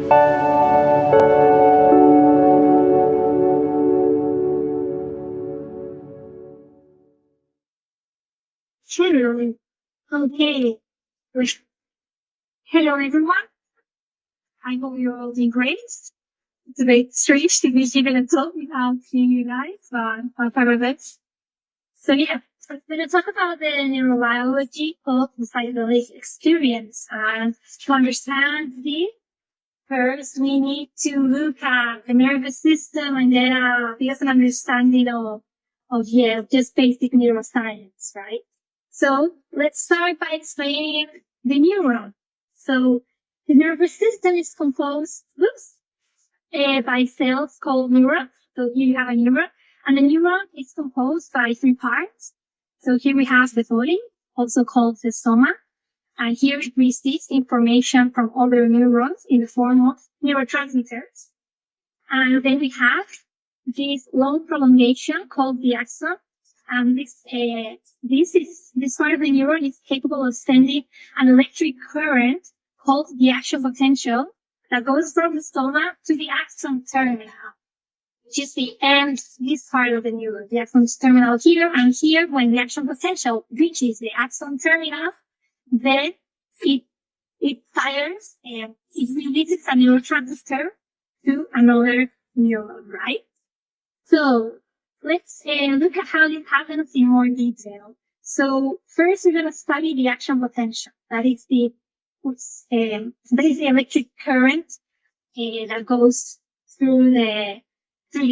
Hello. Okay. Hello, everyone. I hope you're all doing great. It's a bit strange to be given a talk without seeing you guys, but I'm fine with it. So yeah, I'm going to talk about the neurobiology of the psychedelic experience. And to understand this, first we need to look at the nervous system and get an understanding of just basic neuroscience, right? So let's start by explaining the neuron. So the nervous system is composed by cells called neurons. So here you have a neuron, and the neuron is composed by three parts. So here we have the body, also called the soma, and here it receives information from other neurons in the form of neurotransmitters. And then we have this long prolongation called the axon. And this part of the neuron is capable of sending an electric current called the action potential that goes from the stomach to the axon terminal, which is the end, this part of the neuron, the axon terminal here. And here, when the action potential reaches the axon terminal, then it fires and it releases a neurotransmitter to another neuron, right? So let's look at how this happens in more detail. So first, we're going to study the action potential. That is the electric current that goes through the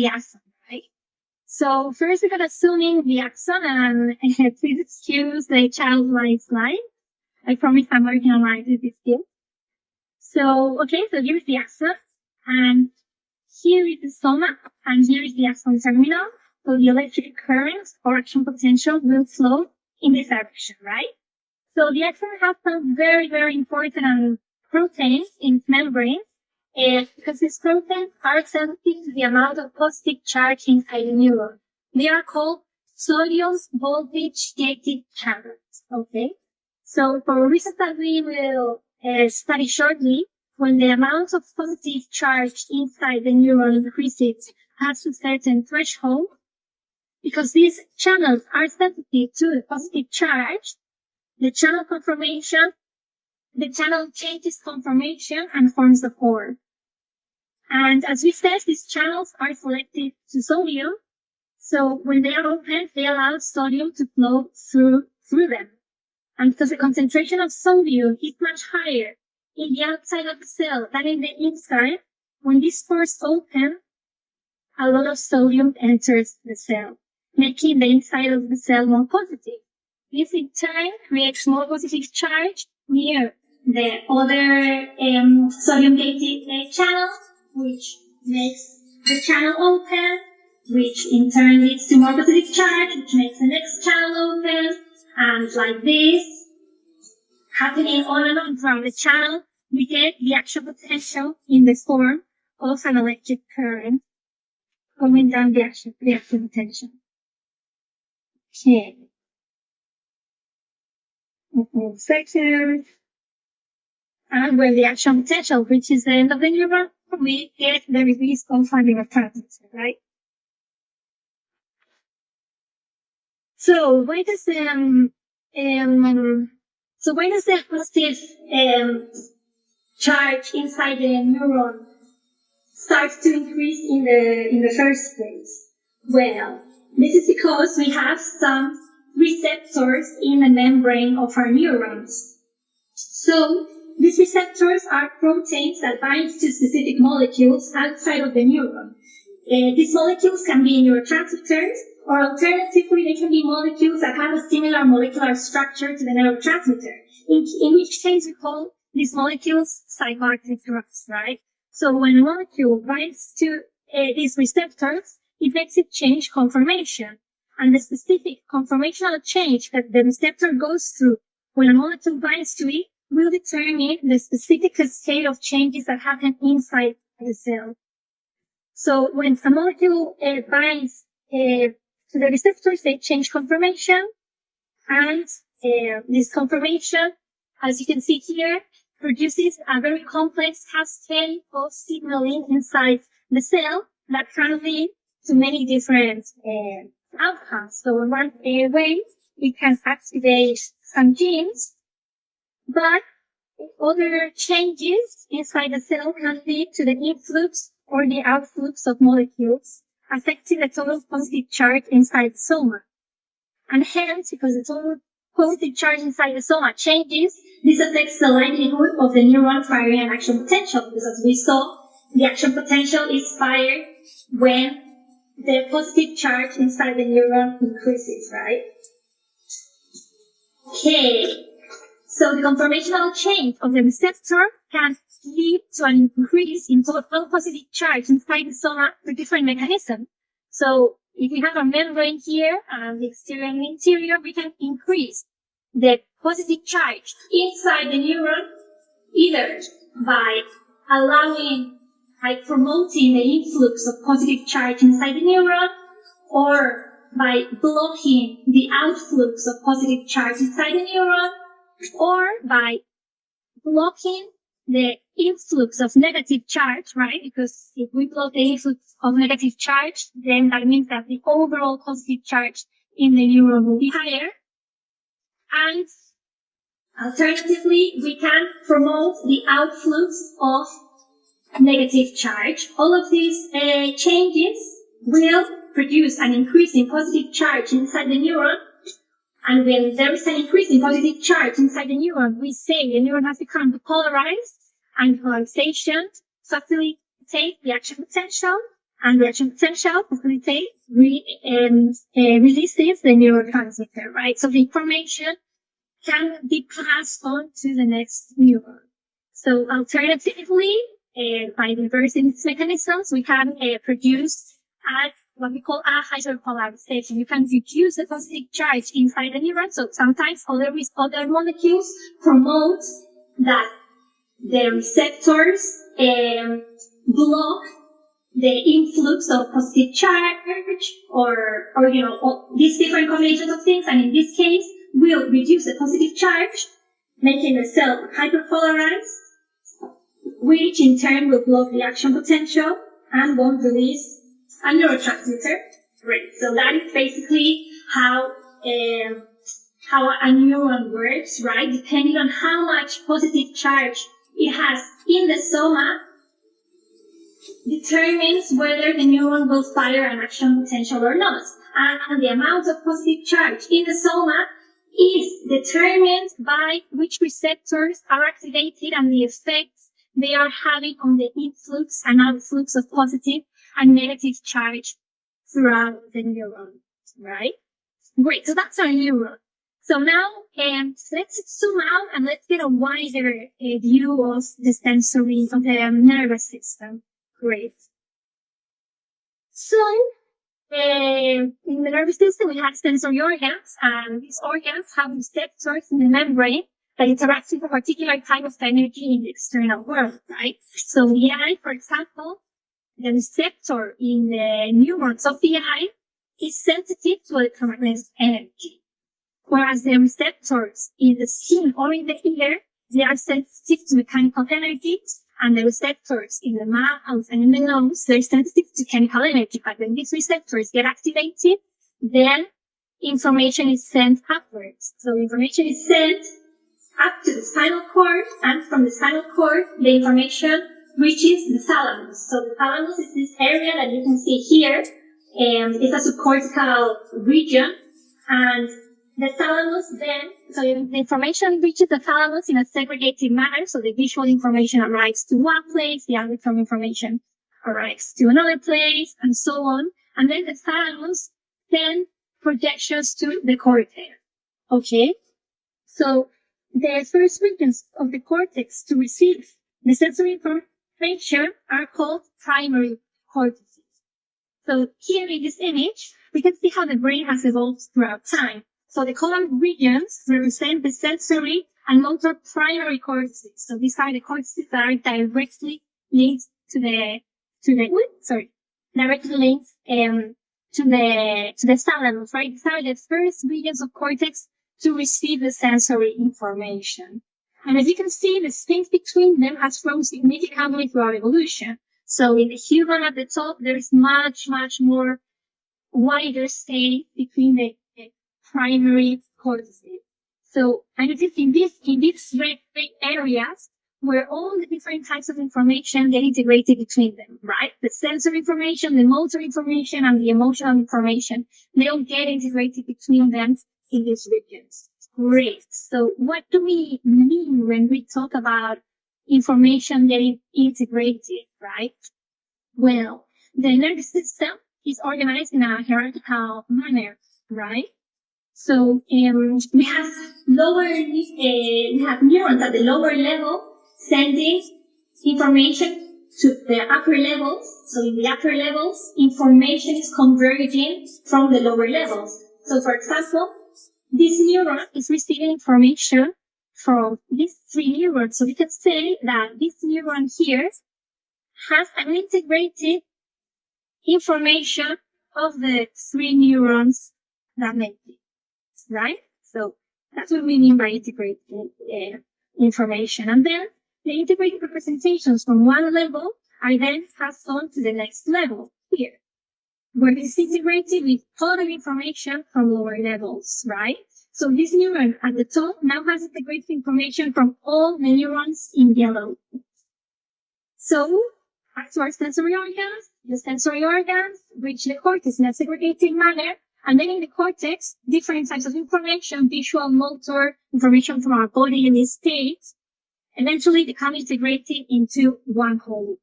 axon, right? So first, we're going to zoom in the axon, and please excuse the childlike slide. I promise I'm working on my this skill. So here's the axon, and here is the soma, and here is the axon terminal. So the electric current or action potential will flow in this direction, right? So the axon has some very, very important proteins in its membrane, because these proteins are sensitive to the amount of positive charge inside the neuron. They are called sodium voltage gated channels, okay? So for reasons that we will study shortly, when the amount of positive charge inside the neuron increases past a certain threshold, because these channels are sensitive to the positive charge, the channel changes conformation and forms a pore. And as we said, these channels are selective to sodium. So when they are open, they allow sodium to flow through them. And because the concentration of sodium is much higher in the outside of the cell than in the inside, when these pores open, a lot of sodium enters the cell, making the inside of the cell more positive. This in turn creates more positive charge near the other sodium-gated channel, which makes the channel open, which in turn leads to more positive charge, which makes the next channel open, and like this, happening on and on throughout the channel, we get the action potential in the form of an electric current going down the action potential. Okay. Second. And when the action potential reaches the end of the neuron, we get the release of a neurotransmitter, right? So why does the positive charge inside the neuron start to increase in the first place? Well, this is because we have some receptors in the membrane of our neurons. So these receptors are proteins that bind to specific molecules outside of the neuron. These molecules can be neurotransmitters, or alternatively, they can be molecules that have a similar molecular structure to the neurotransmitter, in which case we call these molecules psychoactive drugs, right? So when a molecule binds to these receptors, it makes it change conformation. And the specific conformational change that the receptor goes through when a molecule binds to it will determine the specific cascade of changes that happen inside the cell. So when a molecule binds to the receptors, they change conformation, and this conformation, as you can see here, produces a very complex cascade of signaling inside the cell that can lead to many different outcomes. So in one way, it can activate some genes, but other changes inside the cell can lead to the influx or the outflux of molecules, affecting the total positive charge inside the soma. And hence, because the total positive charge inside the soma changes, this affects the likelihood of the neuron firing an action potential, because as we saw, the action potential is fired when the positive charge inside the neuron increases, right? Okay. So the conformational change of the receptor can lead to an increase in total positive charge inside the soma through different mechanisms. So if we have a membrane here and the exterior and the interior, we can increase the positive charge inside the neuron either by promoting the influx of positive charge inside the neuron, or by blocking the outflux of positive charge inside the neuron, or by blocking the influx of negative charge, right? Because if we block the influx of negative charge, then that means that the overall positive charge in the neuron will be higher. And alternatively, we can promote the outflux of negative charge. All of these changes will produce an increase in positive charge inside the neuron. And when there is an increase in positive charge inside the neuron, we say the neuron has become depolarized, and polarization facilitates the action potential, and the action potential facilitates releases the neurotransmitter, right? So the information can be passed on to the next neuron. So alternatively, by reversing these mechanisms, we can produce what we call a hyperpolarization. You can reduce the positive charge inside the neuron. So sometimes other molecules promote that the receptors block the influx of positive charge, or these different combinations of things. And in this case, will reduce the positive charge, making the cell hyperpolarized, which in turn will block the action potential and won't release a neurotransmitter. Great. So that is basically how a neuron works, right? Depending on how much positive charge it has in the soma, determines whether the neuron will fire an action potential or not. And the amount of positive charge in the soma is determined by which receptors are activated and the effects they are having on the influx and outflux of positive and negative charge throughout the neuron, right? Great, so that's our neuron. So now, let's zoom out and let's get a wider view of the sensory, of the nervous system. Great. So, in the nervous system, we have sensory organs, and these organs have receptors in the membrane that interact with a particular type of energy in the external world, right? So the eye, for example, the receptor in the neurons of the eye is sensitive to electromagnetic energy, whereas the receptors in the skin or in the ear, they are sensitive to mechanical energy, and the receptors in the mouth and in the nose, they're sensitive to chemical energy. But when these receptors get activated, then information is sent upwards. So information is sent up to the spinal cord, and from the spinal cord, the information reaches the thalamus. So the thalamus is this area that you can see here, and it's a subcortical region, and the thalamus then, so the information reaches the thalamus in a segregated manner, so the visual information arrives to one place, the auditory information arrives to another place, and so on, and then the thalamus sends projections to the cortex. Okay? So the first regions of the cortex to receive the sensory information are called primary cortices. So here in this image, we can see how the brain has evolved throughout time. So the colored regions represent the sensory and motor primary cortices. So these are the cortices that are directly linked to the thalamus, right? These are the first regions of cortex to receive the sensory information. And as you can see, the space between them has grown significantly throughout evolution. So in the human at the top, there's much, much more wider space between the primary cortices. So, and it is in these red areas where all the different types of information get integrated between them, right? The sensory information, the motor information, and the emotional information, they all get integrated between them in these regions. Great. So what do we mean when we talk about information getting integrated, right? Well, the nervous system is organized in a hierarchical manner, right? So we have neurons at the lower level sending information to the upper levels. So in the upper levels, information is converging from the lower levels. So for example, this neuron is receiving information from these three neurons. So we can say that this neuron here has an integrated information of the three neurons that make it, right? So that's what we mean by integrated information. And then the integrated representations from one level are then passed on to the next level here, where it's integrated with other information from lower levels, right? So this neuron at the top now has integrated information from all the neurons in yellow. So back to our sensory organs. The sensory organs reach the cortex in a segregated manner, and then in the cortex, different types of information, visual, motor, information from our body in this state, eventually become integrated into one whole.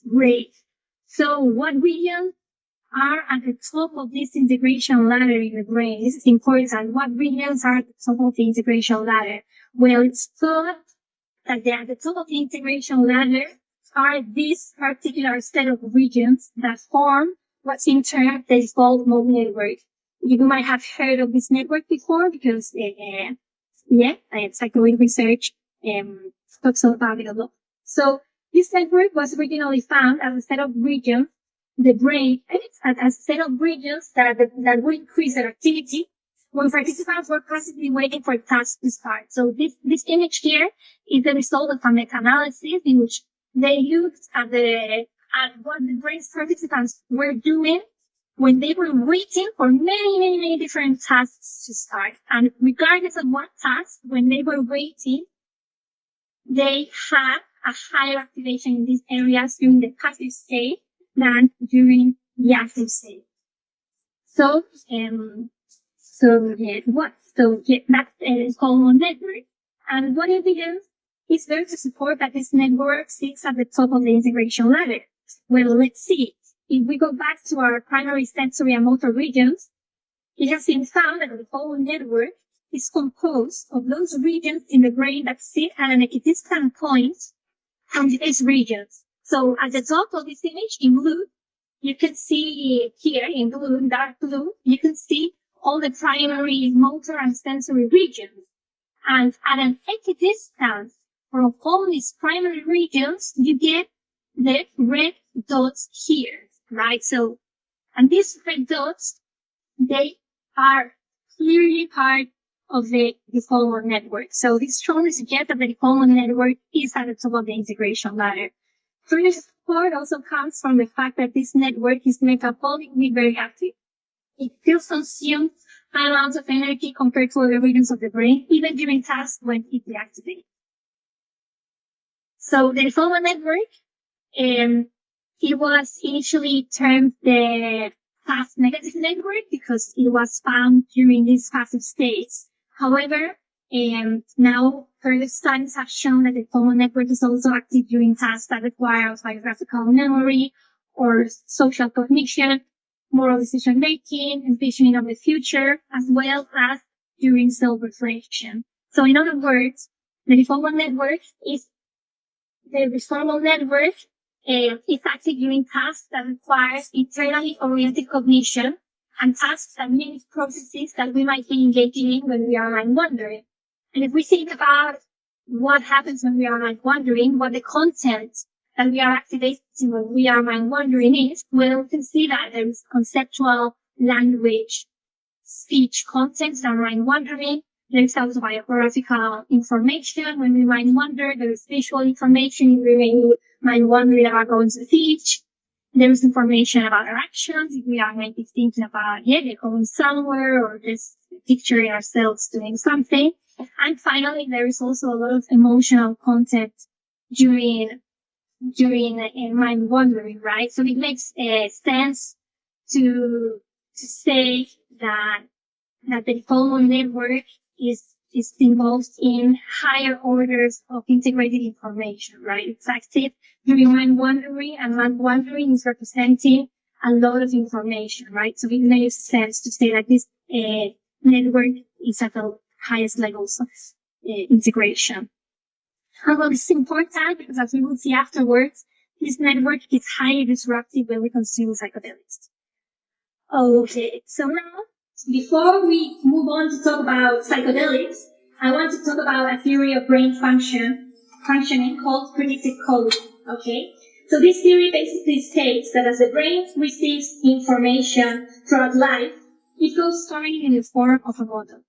Great. So what regions are at the top of this integration ladder in the brain? This is important. What regions are at the top of the integration ladder? Well, it's thought that at the top of the integration ladder are this particular set of regions that form what's in turn the default mode network. You might have heard of this network before because, psychological research talks about it a lot. So this network was originally found as a set of regions, the brain, as a set of regions that would increase their activity when participants were passively waiting for a task to start. So this image here is the result of a meta-analysis in which they looked at what the brain's participants were doing when they were waiting for many different tasks to start. And regardless of what task, when they were waiting, they had a higher activation in these areas during the passive state than during the active state. So that's called network. And what evidence is there to support that this network sits at the top of the integration ladder? Well, let's see. If we go back to our primary sensory and motor regions, it has been found that the whole network is composed of those regions in the brain that sit at an equidistant point from these regions. So at the top of this image in blue, you can see here in blue, in dark blue, you can see all the primary motor and sensory regions. And at an equidistance from all these primary regions, you get the red dots here, right? So, and these red dots, they are clearly part of the default mode network. So this strongly suggests that the default mode network is at the top of the integration ladder. Further support also comes from the fact that this network is metabolically very active. It still consumes high amounts of energy compared to other regions of the brain, even during tasks when it deactivates. So the default mode network, it was initially termed the fast negative network because it was found during these passive states. However, now further studies have shown that the default mode network is also active during tasks that require biographical memory or social cognition, moral decision making, envisioning of the future, as well as during self-reflection. So in other words, the default mode network is active during tasks that require internally oriented cognition and tasks that mimic processes that we might be engaging in when we are mind wandering. And if we think about what happens when we are mind wandering, what the content that we are activating when we are mind wandering is, well, we can see that there is conceptual language, speech content that are mind wandering. There's also biographical information. When we might wonder, there's visual information. We might wonder about going to the beach. There's information about our actions. If we are maybe thinking about, going somewhere or just picturing ourselves doing something. And finally, there is also a lot of emotional content during mind wandering, right? So it makes sense to say that the FOMO network is involved in higher orders of integrated information, right? It's active during mind wandering, and mind wandering is representing a lot of information, right? So it makes sense to say that this network is at the highest levels of integration. And well, this is important because, as we will see afterwards, this network is highly disruptive when we consume psychedelics. Okay, so now, before we move on to talk about psychedelics, I want to talk about a theory of brain functioning called predictive coding, okay? So this theory basically states that as the brain receives information throughout life, it goes storing it in the form of a model.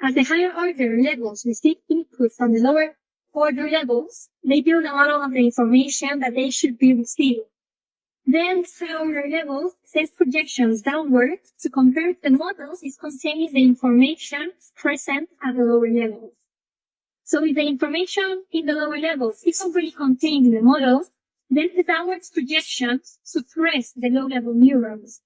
As the higher order levels receive input from the lower order levels, they build a model of the information that they should be receiving. Then the higher order levels send projections downward to compare the models is containing the information present at the lower levels. So if the information in the lower levels is already contained in the model, then the downward projections suppress the low-level neurons.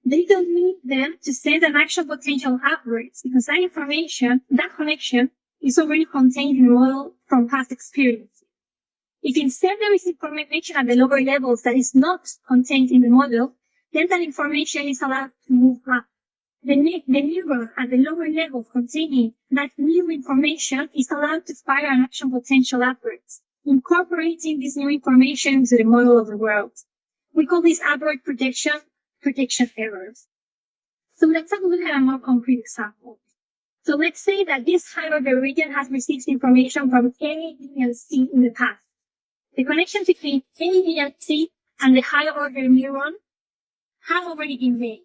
They don't need them to send an action potential upwards because that information, that connection, is already contained in the model from past experience. If instead there is information at the lower levels that is not contained in the model, then that information is allowed to move up. The neuron at the lower level containing that new information is allowed to fire an action potential upwards, incorporating this new information into the model of the world. We call this upward projection errors. So let's have a look at a more concrete example. So let's say that this higher order region has received information from A, B, and C in the past. The connection between A, B, and C and the higher order neuron have already been made.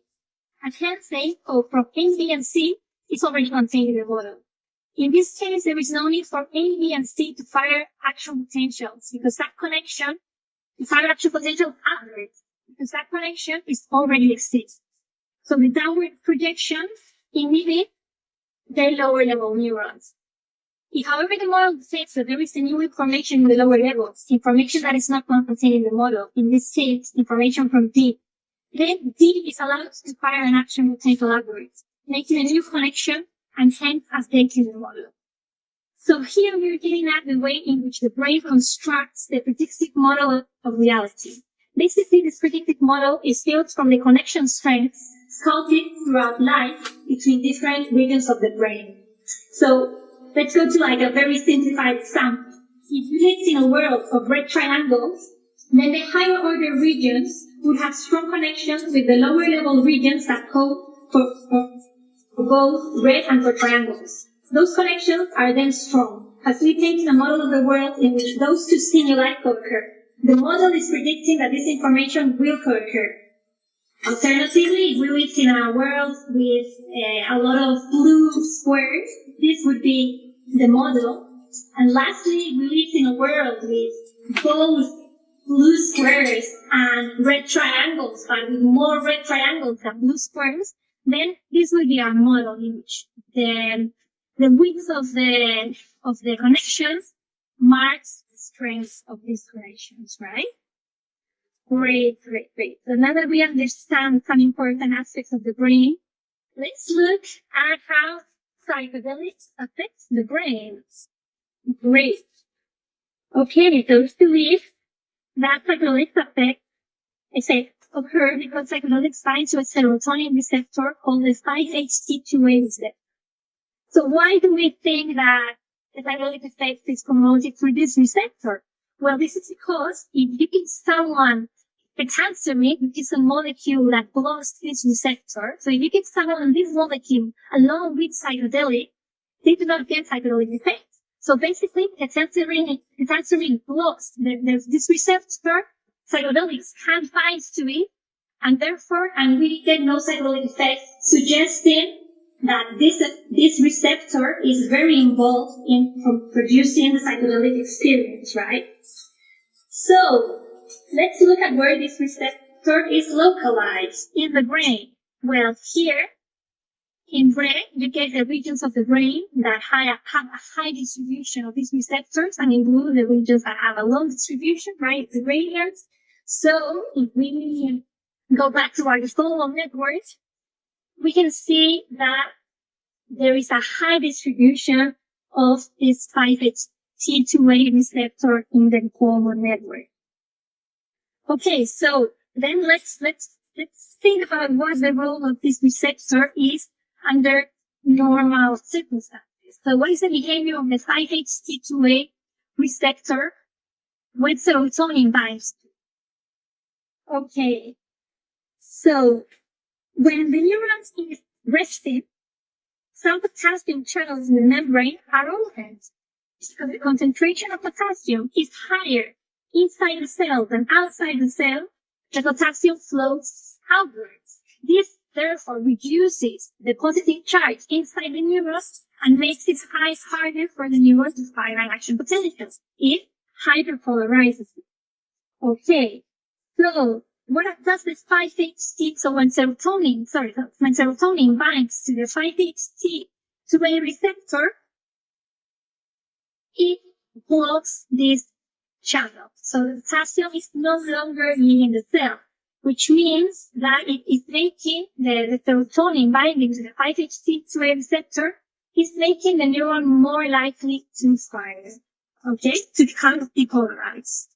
And hence the info from A, B, and C is already contained in the model. In this case, there is no need for A, B, and C to fire action potentials because that connection, to fire action potential upwards, because that connection is already exists. So the downward projections inhibit the lower level neurons. If, however, the model states that there is a new information in the lower levels, information that is not contained in the model, in this case, information from D, then D is allowed to fire an action potential upwards, making a new connection and hence updating the model. So here we're getting at the way in which the brain constructs the predictive model of reality. Basically, this predictive model is built from the connection strengths sculpted throughout life between different regions of the brain. So let's go to like a very simplified example. If you lived in a world of red triangles, then the higher order regions would have strong connections with the lower level regions that code for both red and for triangles. Those connections are then strong, facilitating a model of the world in which those two stimuli co-occur. The model is predicting that this information will co-occur. Alternatively, if we lived in a world with a lot of blue squares, this would be the model. And lastly, if we lived in a world with both blue squares and red triangles, but with more red triangles than blue squares, then this would be our model in which the width of the connections marks the strength of these connections, right? Great. So now that we understand some important aspects of the brain, let's look at how psychedelics affect the brain. Great. Okay, so we believe that psychedelics occur because psychedelics bind to a serotonin receptor called the 5-HT2A receptor. So why do we think that the psychedelic effect is promoted through this receptor? Well, this is because if you give someone a tangerine, which is a molecule that blocks this receptor, so if you give someone this molecule along with psychedelic, they do not get psychedelic effect. So basically, the tangerine blocks this receptor, psychedelics can't bind to it, and therefore, we get no psychedelic effect, suggesting that this receptor is very involved in producing the psychedelic experience, right? So let's look at where this receptor is localized in the brain. Well, here in red, you get the regions of the brain that have a high distribution of these receptors, and in blue, the regions that have a low distribution, right? The gray areas. So if we go back to our default network, we can see that there is a high distribution of this 5-HT2A receptor in the global network. Okay, so then let's think about what the role of this receptor is under normal circumstances. So what is the behavior of the 5-HT2A receptor when serotonin binds to? Okay, so when the neurons is rested, some potassium channels in the membrane are opened because the concentration of potassium is higher inside the cell than outside the cell. The potassium flows outwards. This therefore reduces the positive charge inside the neurons and makes it harder for the neuron to fire an action potential. It hyperpolarizes it. Okay, so what does this 5-HT, so when serotonin binds to the 5-HT2A receptor, it blocks this channel. So the potassium is no longer leaving the cell, which means that it is making the serotonin binding to the 5-HT2A receptor is making the neuron more likely to fire, okay, to become depolarized.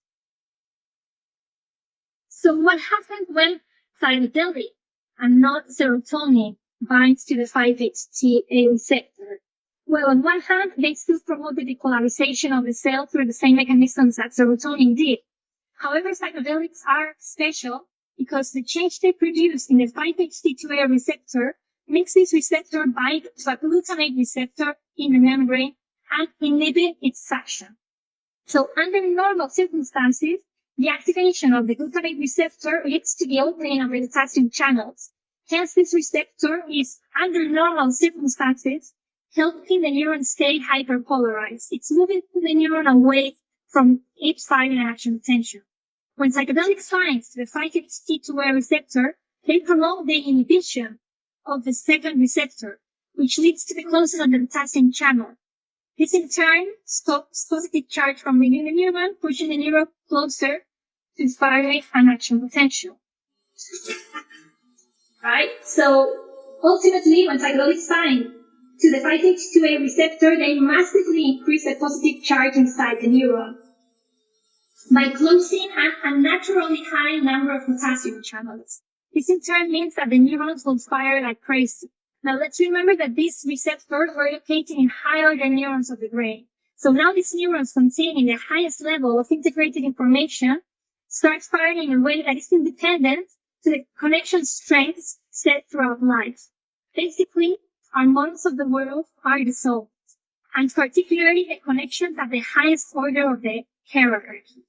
So what happens when psychedelic and not serotonin binds to the 5-HT2A receptor? Well, on one hand, they still promote the depolarization of the cell through the same mechanisms that serotonin did. However, psychedelics are special because the change they produce in the 5-HT2A receptor makes this receptor bind to a glutamate receptor in the membrane and inhibit its action. So under normal circumstances, the activation of the glutamate receptor leads to the opening of the potassium channels. Hence, this receptor is, under normal circumstances, helping the neuron stay hyperpolarized. It's moving the neuron away from its firing action potential. When psychedelics bind to the 5-HT2A receptor, they promote the inhibition of the second receptor, which leads to the closing of the potassium channel. This in turn stops positive charge from leaving the neuron, pushing the neuron closer to its firing and action potential. Right? So ultimately, when psychedelics bind to the 5-HT2A receptor, they massively increase the positive charge inside the neuron by closing an unnaturally high number of potassium channels. This in turn means that the neurons will fire like crazy. Now let's remember that these receptors were located in high order neurons of the brain. So now these neurons containing the highest level of integrated information start firing in a way that is independent to the connection strengths set throughout life. Basically, our models of the world are dissolved, and particularly the connections at the highest order of the hierarchy.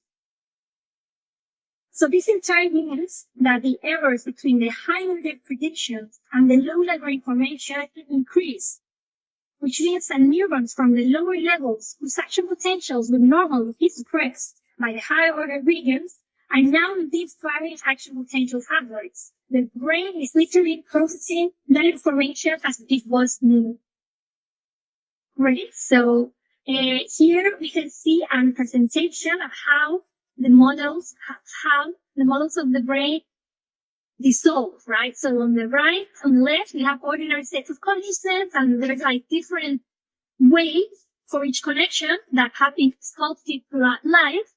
So this in turn means that the errors between the high order predictions and the low level information increase, which means that neurons from the lower levels whose action potentials would normally be suppressed by the higher order regions are now indeed firing action potentials upwards. The brain is literally processing that information as if it was new. Right? So here we can see a representation of how the models of the brain dissolve, right? So on the right, on the left, we have ordinary states of consciousness, and there's like different ways for each connection that have been sculpted throughout life.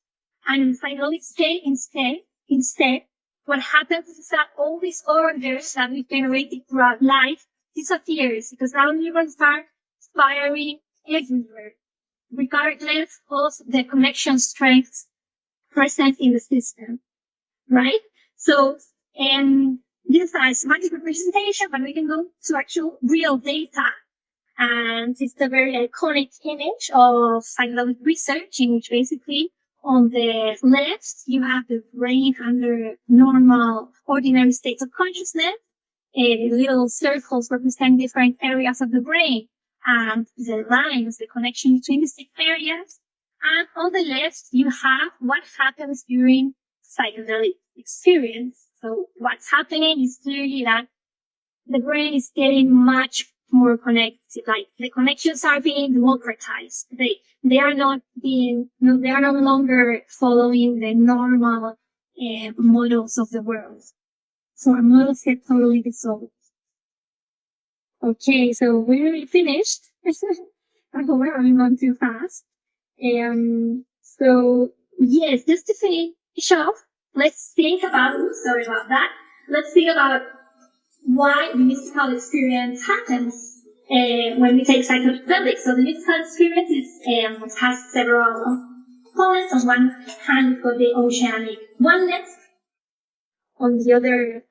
And in psychedelic state, instead, what happens is that all these orders that we generated throughout life disappears because now neurons are firing everywhere, regardless of the connection strengths present in the system, right? So, and this is a semantic representation, but we can go to actual real data. And it's a very iconic image of psychedelic research in which basically on the left, you have the brain under normal, ordinary states of consciousness. little circles represent different areas of the brain, and the lines, the connection between the six areas. And on the left, you have what happens during psychedelic experience. So what's happening is clearly that the brain is getting much more connected. Like the connections are being democratized. They are not being, no, they are no longer following the normal models of the world. So our models get totally dissolved. Okay, so we're finished. I hope we're having gone too fast. So yes, just to finish off, let's think about, sorry about that. Let's think about why the mystical experience happens when we take psychedelics. So the mystical experience is, has several components. On one hand, we've got the oceanic oneness. On the other,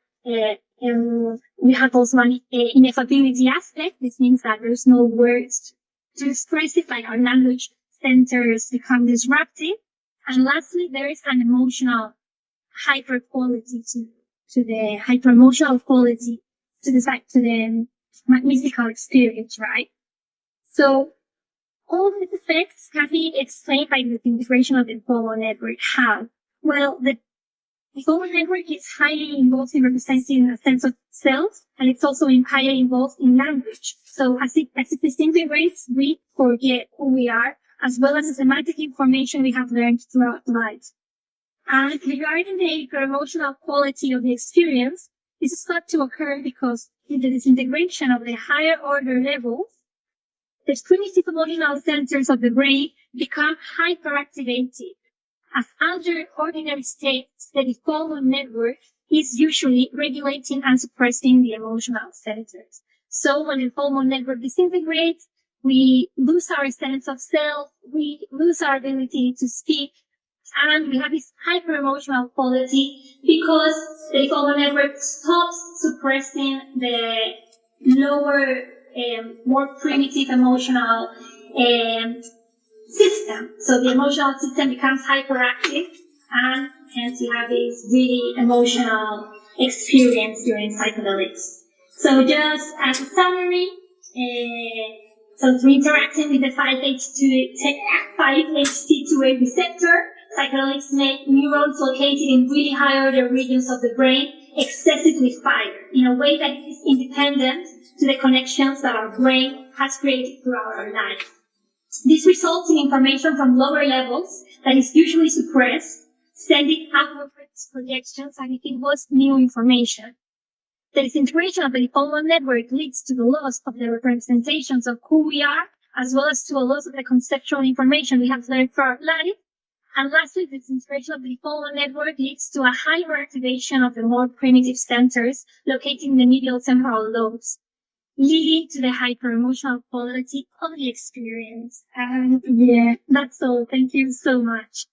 we have also an ineffability aspect. This means that there's no words to express it, like our language centers become disrupted. And lastly, there is an emotional hyper quality to the hyper emotional quality to the mystical experience, right? So all these effects can be explained by the integration of the FOMO network. How? Well, the FOMO network is highly involved in representing a sense of self, and it's also highly involved in language. So as it disintegrates, we forget who we are, as well as the semantic information we have learned throughout life. And regarding the hyper-emotional quality of the experience, this is thought to occur because in the disintegration of the higher order levels, the primitive emotional centers of the brain become hyperactivated. As under ordinary states, the FOMO network is usually regulating and suppressing the emotional centers. So when the FOMO network disintegrates, we lose our sense of self, we lose our ability to speak, and we have this hyper-emotional quality because the FOMO network stops suppressing the lower, more primitive emotional system. So the emotional system becomes hyperactive, and hence you have this really emotional experience during psychedelics. So just as a summary, so through interacting with the 5-HT2A receptor, psychedelics make neurons located in really high order regions of the brain excessively fire in a way that is independent to the connections that our brain has created throughout our life. This results in information from lower levels that is usually suppressed, sending outward projections as if it was new information. The disintegration of the FOMO network leads to the loss of the representations of who we are, as well as to a loss of the conceptual information we have learned throughout life. And lastly, the disintegration of the FOMO network leads to a higher activation of the more primitive centers located in the medial temporal lobes, leading to the hyper-emotional quality of the experience. And yeah, that's all. Thank you so much.